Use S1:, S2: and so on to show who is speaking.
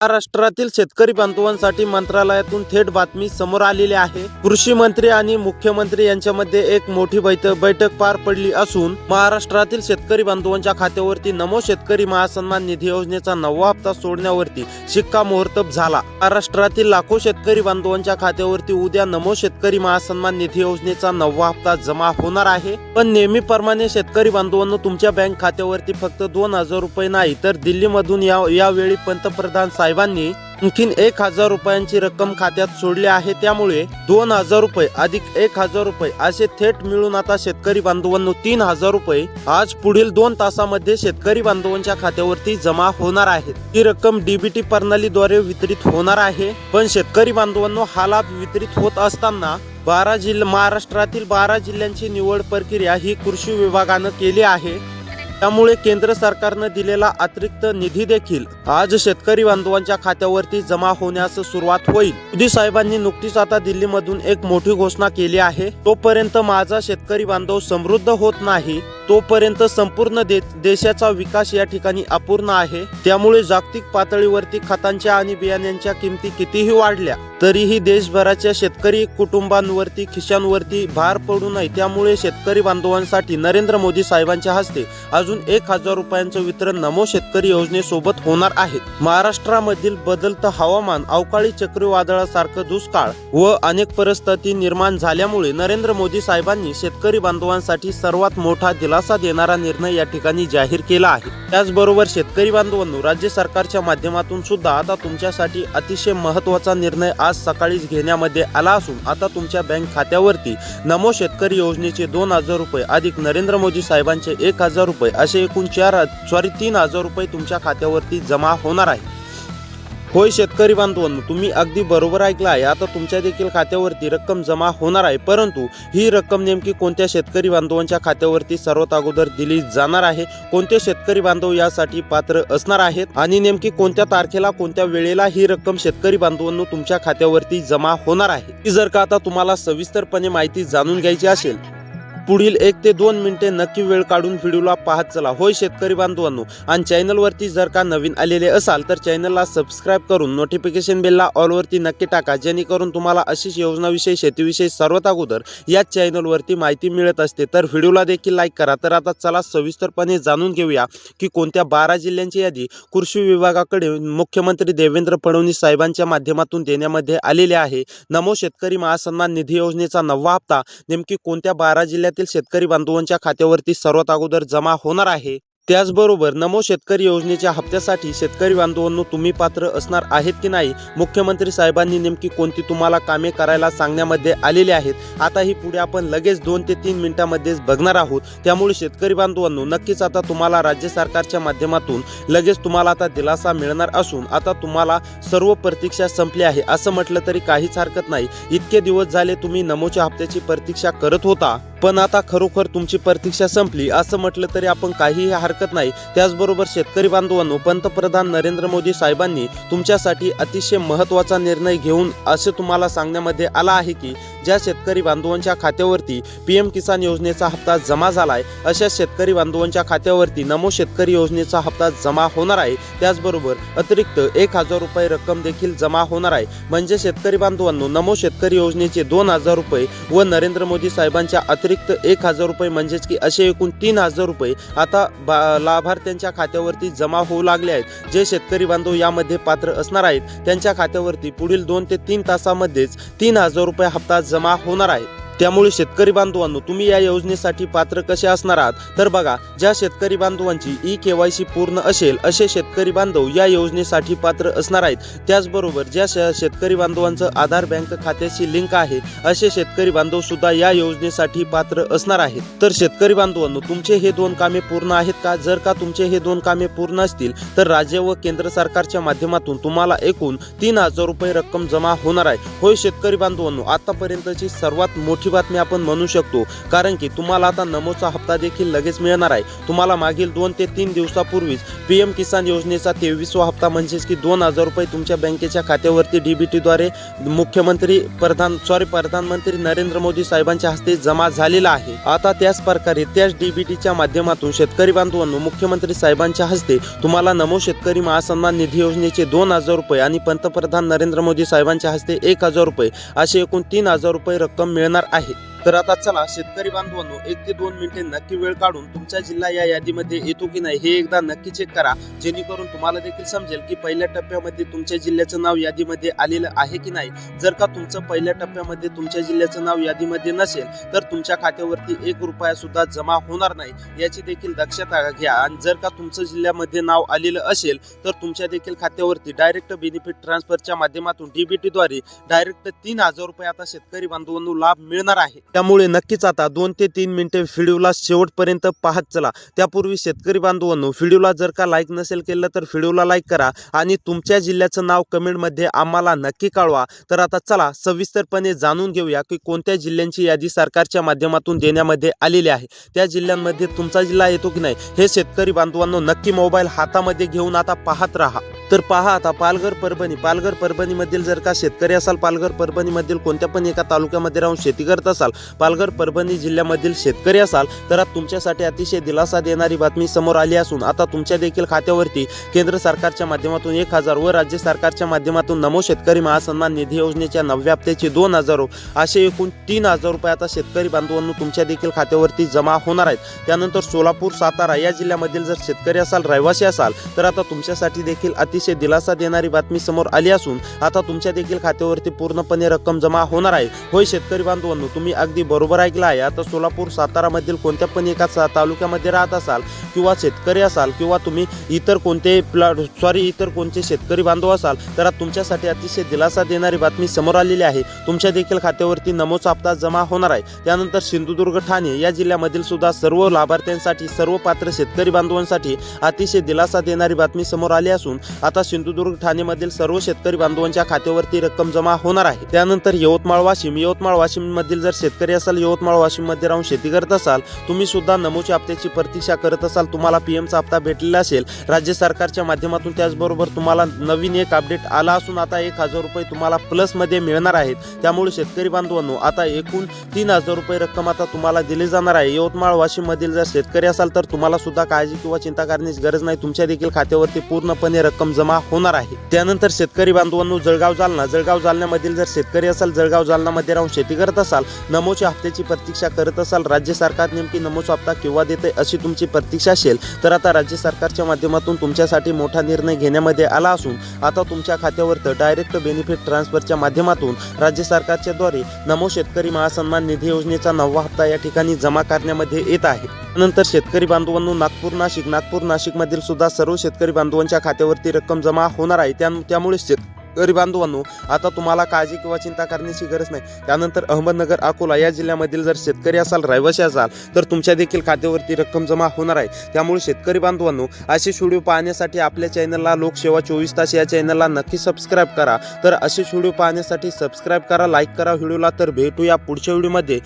S1: महाराष्ट्रातील शेतकरी बांधवांसाठी मंत्रालयातून थेट बातमी समोर आलेली आहे। कृषी मंत्री आणि मुख्यमंत्री यांच्यामध्ये एक मोठी बैठक पार पडली असून महाराष्ट्रातील शेतकरी बांधवांच्या खात्यावरती नमो शेतकरी महासन्मान निधी योजनेचा 9वा हप्ता सोडण्यावरती शिक्कामोर्तब झाला। महाराष्ट्रातील लाखो शेतकरी बांधवांच्या खात्यावरती उद्या नमो शेतकरी महासन्मान निधी योजनेचा 9वा हप्ता जमा होणार आहे। पण नेहमीप्रमाणे शेतकरी बांधवांनो, तुमच्या बँक खात्यावरती फक्त 2000 रुपये नाही तर दिल्लीमधून यावेळी पंतप्रधान साहेबांनी आणखीन 1000 रुपयांची रक्कम खात्यात सोडली आहे। त्यामुळे 2000 रुपये अधिक 1000 रुपये असे थेट मिळून आता शेतकरी बांधवांनो 3000 रुपये आज पुढील 2 तासामध्ये शेतकरी बांधवांच्या खात्यावरती जमा होणार आहेत। ही रक्कम डीबीटी प्रणालीद्वारे वितरित होणार आहे। पण शेतकरी बांधवांनो, हा लाभ वितरित होत असताना महाराष्ट्रातील 12 जिल्ह्यांची निवड प्रक्रिया ही कृषी विभागानं केली आहे। त्यामुळे केंद्र सरकारने दिलेला अतिरिक्त निधी देखील आज शेतकरी बांधवांच्या खात्यावरती जमा होण्यास सुरुवात होईल। मोदी साहेबांनी नुकतीच आता दिल्लीमधून एक मोठी घोषणा केली आहे। तोपर्यंत माझा शेतकरी बांधव समृद्ध होत नाही, तोपर्यंत संपूर्ण देशाचा विकास या ठिकाणी अपूर्ण आहे। त्यामुळे जागतिक पातळीवरती खतांच्या आणि बियाण्यांच्या किमती कितीही वाढल्या तरीही देशभराच्या शेतकरी कुटुंबांवरती खिशांवरती भार पडू नये। त्यामुळे शेतकरी बांधवांसाठी नरेंद्र मोदी साहेबांच्या हस्ते अजून 1000 रुपयांचं वितरण नमो शेतकरी योजनेसोबत होणार आहे। महाराष्ट्रामधील बदलतं हवामान, अवकाळी चक्रीवादळासारखं दुष्काळ व अनेक परिस्थिती निर्माण झाल्यामुळे नरेंद्र मोदी साहेबांनी शेतकरी बांधवांसाठी सर्वात मोठा दिलासा देणारा निर्णय या ठिकाणी जाहीर केला आहे। त्याचबरोबर शेतकरी बांधवांनो, राज्य सरकारच्या माध्यमातून सुद्धा आता तुमच्यासाठी अतिशय महत्त्वाचा निर्णय आज सकाळीच घेण्यामध्ये आला असून आता तुमच्या बँक खात्यावरती नमो शेतकरी योजनेचे 2000 रुपये अधिक नरेंद्र मोदी साहेबांचे 1000 रुपये असे एकूण 3000 रुपये तुमच्या खात्यावरती जमा होणार आहे। होय शेतकरी बांधवांनो, तुम्ही अगदी बरोबर ऐकलं आहे। आता तुमच्या देखील खात्यावरती रक्कम जमा होणार आहे। परंतु ही रक्कम नेमकी कोणत्या शेतकरी बांधवांच्या खात्यावरती सर्वात अगोदर दिली जाणार आहे, कोणते शेतकरी बांधव यासाठी पात्र असणार आहेत आणि नेमकी कोणत्या तारखेला कोणत्या वेळेला ही रक्कम शेतकरी बांधवांनो तुमच्या खात्यावरती जमा होणार आहे, जर का आता तुम्हाला सविस्तरपणे माहिती जाणून घ्यायची असेल पुढील 1 ते 2 मिनिटे नक्की वेळ काढून व्हिडिओला पाहत चला। होय शेतकरी बांधवांनो, आणि चॅनलवरती जर का नवीन आलेले असाल तर चॅनलला सबस्क्राईब करून नोटिफिकेशन बेलला ऑलवरती नक्की टाका, जेणेकरून तुम्हाला अशीच योजनाविषयी शेतीविषयी सर्वात अगोदर या चॅनलवरती माहिती मिळत असते। तर व्हिडिओला देखील लाईक करा। तर आता चला सविस्तरपणे जाणून घेऊया की कोणत्या 12 जिल्ह्यांची यादी कृषी विभागाकडे मुख्यमंत्री देवेंद्र फडणवीस साहेबांच्या माध्यमातून देण्यामध्ये आलेले आहे। नमो शेतकरी महासन्मान निधी योजनेचा 9वा हप्ता नेमकी कोणत्या 12 जिल्ह्यातील शेतकरी बांधवांच्या खात्यावरती सर्वात अगोदर जमा होणार आहे। त्याचबरोबर नमो शेतकरी योजनेच्या हप्त्यासाठी शेतकरी बांधवांनो तुम्ही पात्र असणार आहेत की नाही, मुख्यमंत्री साहेबांनी नेमकी कोणती तुम्हाला कामे करायला सांगण्यामध्ये आलेले आहेत, आता ही पुढे आपण लगेच 2 ते 3 मिनिटांमध्येच बघणार आहोत। त्यामुळे शेतकरी बांधवांनो, नक्कीच आता तुम्हाला राज्य सरकारच्या माध्यमातून लगेच तुम्हाला आता दिलासा मिळणार असून आता तुम्हाला सर्व प्रतीक्षा संपली आहे असं म्हटलं तरी काहीच हरकत नाही। इतके दिवस झाले तुम्ही नमोच्या हप्त्याची प्रतीक्षा करत होता, पण आता खरोखर तुमची प्रतीक्षा संपली असं म्हटलं तरी आपण काहीही हरकत नाही। त्याचबरोबर शेतकरी बांधवांनो, पंतप्रधान नरेंद्र मोदी साहेबांनी तुमच्यासाठी अतिशय महत्त्वाचा निर्णय घेऊन असे तुम्हाला सांगण्यामध्ये आला आहे की ज्या शेतकरी बांधवांच्या खात्यावरती पीएम किसान योजनेचा हप्ता जमा झालाय अशा शेतकरी बांधवांच्या खात्यावरती नमो शेतकरी योजनेचा हप्ता जमा होणार आहे। त्याचबरोबर अतिरिक्त 1000 रुपये रक्कम देखील जमा होणार आहे। म्हणजे शेतकरी बांधवांनो, नमो शेतकरी योजनेचे 2000 रुपये व नरेंद्र मोदी साहेबांच्या अतिरिक्त 1000 रुपये म्हणजेच की असे एकूण 3000 रुपये आता लाभार्थ्यांच्या खात्यावरती जमा होऊ लागले आहेत। जे शेतकरी बांधव यामध्ये पात्र असणार आहेत त्यांच्या खात्यावरती पुढील 2 ते 3 तासामध्येच 3000 रुपये हप्ता जमा होणार आहे। त्यामुळे शेतकरी बांधवांनो, तुम्ही या योजनेसाठी पात्र कसे असणार आहात तर बघा, ज्या शेतकरी बांधवांची ई-केवायसी पूर्ण असेल असे शेतकरी बांधव या योजनेसाठी पात्र असणार आहेत। त्याचबरोबर ज्या शेतकरी बांधवांचं आधार बँक खात्याशी लिंक आहे असे शेतकरी बांधव सुद्धा या योजनेसाठी पात्र असणार आहेत। तर शेतकरी बांधवांनो, तुमचे हे 2 कामे पूर्ण आहेत का? जर का तुमचे हे 2 कामे पूर्ण असतील तर राज्य व केंद्र सरकारच्या माध्यमातून तुम्हाला एकूण 3000 रुपये रक्कम जमा होणार आहे। होय शेतकरी बांधवांनो, आतापर्यंतची सर्वात मोठी मोठी बातमी आपण म्हणू शकतो, कारण की तुम्हाला आता नमोचा हप्ता देखील लगेच मिळणार आहे. तुम्हाला मागील 2 ते 3 दिवसापूर्वीच पीएम किसान योजनेचा 23वा हप्ता म्हणजेच की 2000 रुपये तुमच्या बँकेच्या खात्यावरती डीबीटीद्वारे प्रधानमंत्री नरेंद्र मोदी साहेबांच्या हस्ते जमा झालेला आहे. आता त्याच प्रकारे त्याच डीबीटीच्या माध्यमातून शेतकरी बांधवांनो मुख्यमंत्री साहेबांच्या हस्ते तुम्हाला नमो शेतकरी महासन्मान निधी योजनेचे 2000 रुपये आणि पंतप्रधान नरेंद्र मोदी साहेबांच्या हस्ते 1000 रुपये असे एकूण 3000 रुपये रक्कम मिळणार आहे. तर आता चला शेतकरी बांधवांनो 1 ते 2 मिनिटे नक्की वेळ काढून तुमचा जिल्हा या यादीमध्ये येतो की नाही हे एकदा नक्की चेक करा, जेणेकरून तुम्हाला देखील समजेल की पहिल्या टप्प्यामध्ये तुमच्या जिल्ह्याचं नाव यादीमध्ये आलेलं आहे की नाही. जर का तुमचं पहिल्या टप्प्यामध्ये तुमच्या जिल्ह्याचं नाव यादीमध्ये नसेल तर तुमच्या खात्यावरती 1 रुपया सुद्धा जमा होणार नाही, याची देखील दक्षता घ्या. आणि जर का तुमचं जिल्ह्यामध्ये नाव आलेलं असेल तर तुमच्या देखील खात्यावरती डायरेक्ट बेनिफिट ट्रान्सफरच्या माध्यमातून डीबीटीद्वारे डायरेक्ट 3000 रुपये आता शेतकरी बांधवांनो लाभ मिळणार आहे. त्यामुळे नक्कीच आता 2 ते 3 मिनिटे व्हिडिओला शेवटपर्यंत पाहत चला. त्यापूर्वी शेतकरी बांधवांनो व्हिडिओला जर का लाईक नसेल केलं तर व्हिडिओला लाईक करा आणि तुमच्या जिल्ह्याचं नाव कमेंटमध्ये आम्हाला नक्की कळवा. तर आता चला सविस्तरपणे जाणून घेऊया की कोणत्या जिल्ह्यांची यादी सरकारच्या माध्यमातून देण्यामध्ये आलेली आहे. त्या जिल्ह्यांमध्ये तुमचा जिल्हा येतो की नाही हे शेतकरी बांधवांनो नक्की मोबाईल हातामध्ये घेऊन आता पाहत राहा. तर पहा आता पालघर परभणी मधील जर का शेतकरी असाल, पालघर परभणी मधील कोणत्या पण एका तालुक्यामध्ये राहून शेती करत असाल, पालघर परभणी जिल्ह्यामधील शेतकरी असाल तर आता तुमच्यासाठी अतिशय दिलासा देणारी बातमी समोर आली असून आता तुमच्या देखील खात्यावरती केंद्र सरकारच्या माध्यमातून 1000 व राज्य सरकारच्या माध्यमातून नमो शेतकरी महासन्मान निधी योजनेच्या 9व्या हप्त्याचे 2000 असे एकूण 3000 रुपये आता शेतकरी बांधवांनो तुमच्या देखील खात्यावरती जमा होणार आहेत. त्यानंतर सोलापूर सातारा या जिल्ह्यामधील जर शेतकरी असाल, रहिवासी असाल तर आता तुमच्यासाठी देखील अतिशय दिलासा देणारी बातमी समोर आली असून आता तुमच्या देखील खात्यावरती पूर्णपणे रक्कम जमा होणार आहे. होय शेतकरी बांधवांनो तुम्ही अगदी बरोबर ऐकलं आहे. आता सोलापूर सातारा मधील कोणत्या पण एका तालुक्यामध्ये राहत असाल किंवा शेतकरी असाल किंवा तुम्ही इतर कोणते शेतकरी बांधव असाल तर तुमच्यासाठी अतिशय दिलासा देणारी बातमी समोर आलेली आहे. तुमच्या देखील खात्यावरती नमोचा हप्ता जमा होणार आहे. त्यानंतर सिंधुदुर्ग ठाणे या जिल्ह्यामधील सुद्धा सर्व लाभार्थ्यांसाठी, सर्व पात्र शेतकरी बांधवांसाठी अतिशय दिलासा देणारी बातमी समोर आली असून आता सिंधुदुर्ग ठाणे मधील सर्व शेतकरी बांधवांच्या खात्यावरती रक्कम जमा होणार आहे. त्यानंतर यवतमाळ वाशिम मधील जर शेतकरी असाल, यवतमाळ वाशिम मध्ये राहून शेती करत असाल, तुम्ही सुद्धा नमोच्या हप्त्याची प्रतीक्षा करत असाल, तुम्हाला पीएमचा हप्ता भेटलेला असेल राज्य सरकारच्या माध्यमातून, त्याचबरोबर तुम्हाला नवीन एक अपडेट आला असून आता 1000 रुपये तुम्हाला प्लस मध्ये मिळणार आहेत. त्यामुळे शेतकरी बांधवांनो आता एकूण 3000 रुपये रक्कम आता तुम्हाला दिली जाणार आहे. यवतमाळ वाशिम मधील जर शेतकरी असाल तर तुम्हाला सुद्धा काळजी किंवा चिंता करण्याची गरज नाही, तुमच्या देखील खात्यावरती पूर्णपणे रक्कम जमा होणार आहे. त्यानंतर शेतकरी बांधवांनो जळगाव जालन्यामधील जर शेतकरी असाल, जळगाव जालनामध्ये राहून शेती करत असाल, नमोच्या हप्त्याची प्रतीक्षा करत असाल, राज्य सरकार नेमकी नमोचा हप्ता केव्हा देते अशी तुमची प्रतीक्षा असेल तर आता राज्य सरकारच्या माध्यमातून तुमच्यासाठी मोठा निर्णय घेण्यामध्ये आला असून आता तुमच्या खात्यावर डायरेक्ट बेनिफिट ट्रान्सफरच्या माध्यमातून राज्य सरकारच्या द्वारे नमो शेतकरी महासन्मान निधी योजनेचा 9वा हप्ता या ठिकाणी जमा करण्यामध्ये येत आहे. नंतर शेतकरी बांधवांनो नागपूर नाशिक मधील सुद्धा सर्व शेतकरी बांधवांच्या खात्यावरती रक्कम जमा होणार आहे. त्यामुळे शेतकरी बांधवांनो आता तुम्हाला काळजी किंवा चिंता करण्याची गरज नाही. त्यानंतर अहमदनगर अकोला या जिल्ह्यामधील जर शेतकरी असाल, रहिवासी असाल तर तुमच्या देखील खात्यावरती रक्कम जमा होणार आहे. त्यामुळे शेतकरी बांधवांनो असे व्हिडिओ पाहण्यासाठी आपल्या चॅनलला लोकसेवा 24 तास या चॅनलला नक्की सबस्क्राईब करा. तर असे व्हिडिओ पाहण्यासाठी सबस्क्राईब करा, लाईक करा व्हिडिओला. तर भेटूया पुढच्या व्हिडिओमध्ये.